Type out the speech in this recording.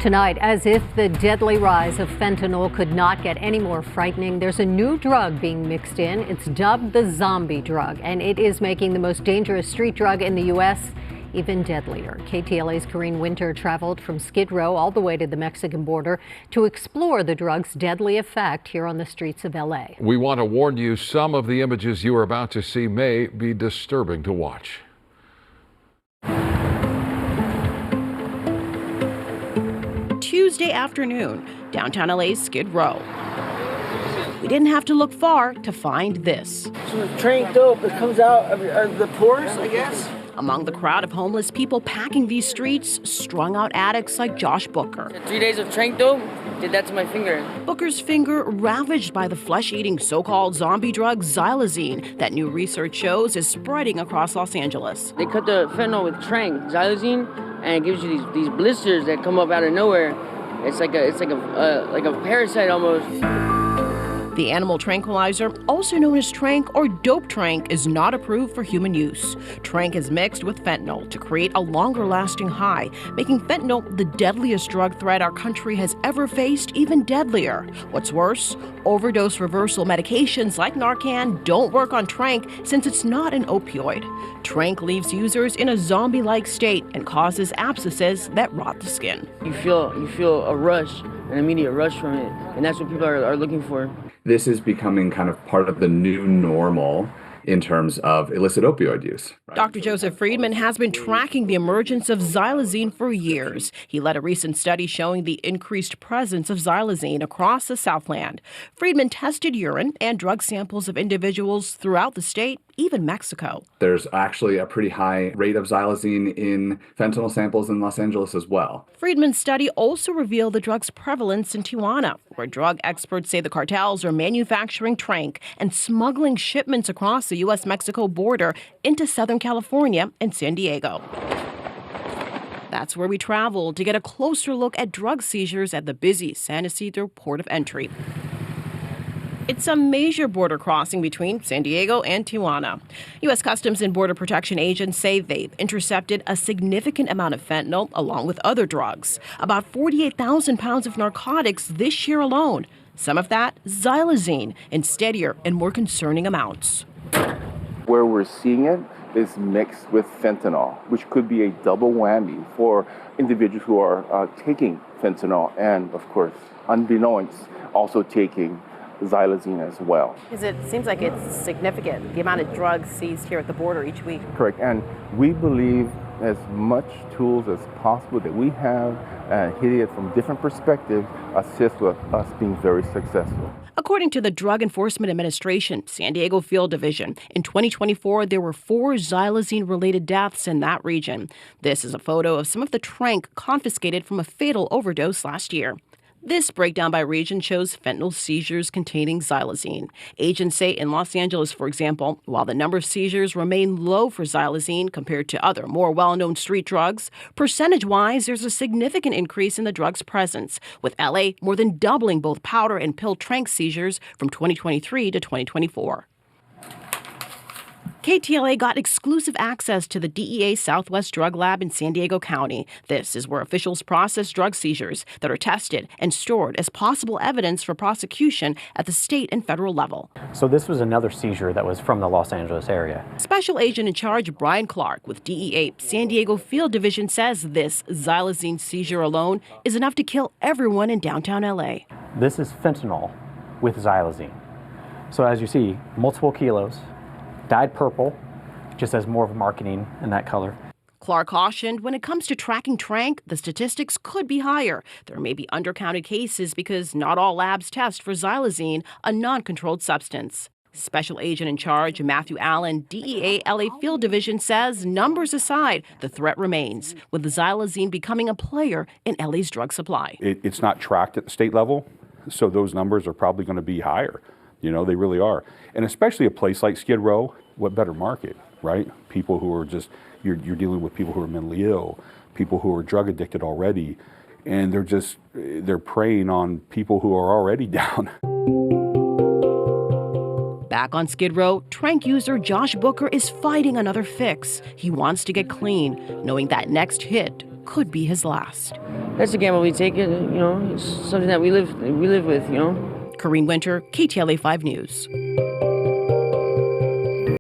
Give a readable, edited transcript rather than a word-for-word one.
Tonight, as if the deadly rise of fentanyl could not get any more frightening, there's a new drug being mixed in. It's dubbed the zombie drug, and it is making the most dangerous street drug in the U.S. even deadlier. KTLA's Corrine Winter traveled from Skid Row all the way to the Mexican border to explore the drug's deadly effect here on the streets of L.A. We want to warn you, some of the images you are about to see may be disturbing to watch. Tuesday afternoon, downtown LA's Skid Row. We didn't have to look far to find this. So the train dope, it comes out of the pores, I guess. Among the crowd of homeless people packing these streets, strung out addicts like Josh Booker. 3 days of trank dope did that to my finger. Booker's finger ravaged by the flesh-eating so-called zombie drug xylazine that new research shows is spreading across Los Angeles. They cut the fentanyl with trank, xylazine, and it gives you these blisters that come up out of nowhere. It's like a parasite almost. The animal tranquilizer, also known as Trank or Dope Trank, is not approved for human use. Trank is mixed with fentanyl to create a longer-lasting high, making fentanyl the deadliest drug threat our country has ever faced, even deadlier. What's worse, overdose reversal medications like Narcan don't work on Trank since it's not an opioid. Trank leaves users in a zombie-like state and causes abscesses that rot the skin. You feel a rush, an immediate rush from it, and that's what people are looking for. This is becoming kind of part of the new normal in terms of illicit opioid use. Dr. Joseph Friedman has been tracking the emergence of xylazine for years. He led a recent study showing the increased presence of xylazine across the Southland. Friedman tested urine and drug samples of individuals throughout the state, even Mexico. There's actually a pretty high rate of xylazine in fentanyl samples in Los Angeles as well. Friedman's study also revealed the drug's prevalence in Tijuana, where drug experts say the cartels are manufacturing Trank and smuggling shipments across the U.S.-Mexico border into Southern California and San Diego. That's where we traveled to get a closer look at drug seizures at the busy San Ysidro port of entry. It's a major border crossing between San Diego and Tijuana. U.S. Customs and Border Protection agents say they've intercepted a significant amount of fentanyl along with other drugs, about 48,000 pounds of narcotics this year alone. Some of that xylazine in steadier and more concerning amounts. Where we're seeing it is mixed with fentanyl, which could be a double whammy for individuals who are taking fentanyl and, of course, unbeknownst, also taking xylazine as well. Because it seems like it's significant, the amount of drugs seized here at the border each week. Correct, and we believe as much tools as possible that we have hitting it from different perspectives assist with us being very successful. According to the Drug Enforcement Administration, San Diego Field Division, in 2024, there were 4 xylazine-related deaths in that region. This is a photo of some of the Trank confiscated from a fatal overdose last year. This breakdown by region shows fentanyl seizures containing xylazine. Agents say in Los Angeles, for example, while the number of seizures remain low for xylazine compared to other more well-known street drugs, percentage-wise, there's a significant increase in the drug's presence, with LA more than doubling both powder and pill Trank seizures from 2023 to 2024. KTLA got exclusive access to the DEA Southwest Drug Lab in San Diego County. This is where officials process drug seizures that are tested and stored as possible evidence for prosecution at the state and federal level. So this was another seizure that was from the Los Angeles area. Special Agent in Charge Brian Clark with DEA San Diego Field Division says this xylazine seizure alone is enough to kill everyone in downtown LA. This is fentanyl with xylazine. So as you see, multiple kilos, dyed purple, just as more of a marketing in that color. Clark cautioned when it comes to tracking Trank, the statistics could be higher. There may be undercounted cases because not all labs test for xylazine, a non-controlled substance. Special Agent in Charge Matthew Allen, DEA LA Field Division, says numbers aside, the threat remains, with the xylazine becoming a player in LA's drug supply. It's not tracked at the state level, so those numbers are probably going to be higher. You know, they really are. And especially a place like Skid Row, what better market, right? People who are just, you're dealing with people who are mentally ill, people who are drug addicted already, and they're preying on people who are already down. Back on Skid Row, Trank user Josh Booker is fighting another fix. He wants to get clean, knowing that next hit could be his last. That's a gamble we take. It's something that we live with. Corrine Winter, KTLA 5 News.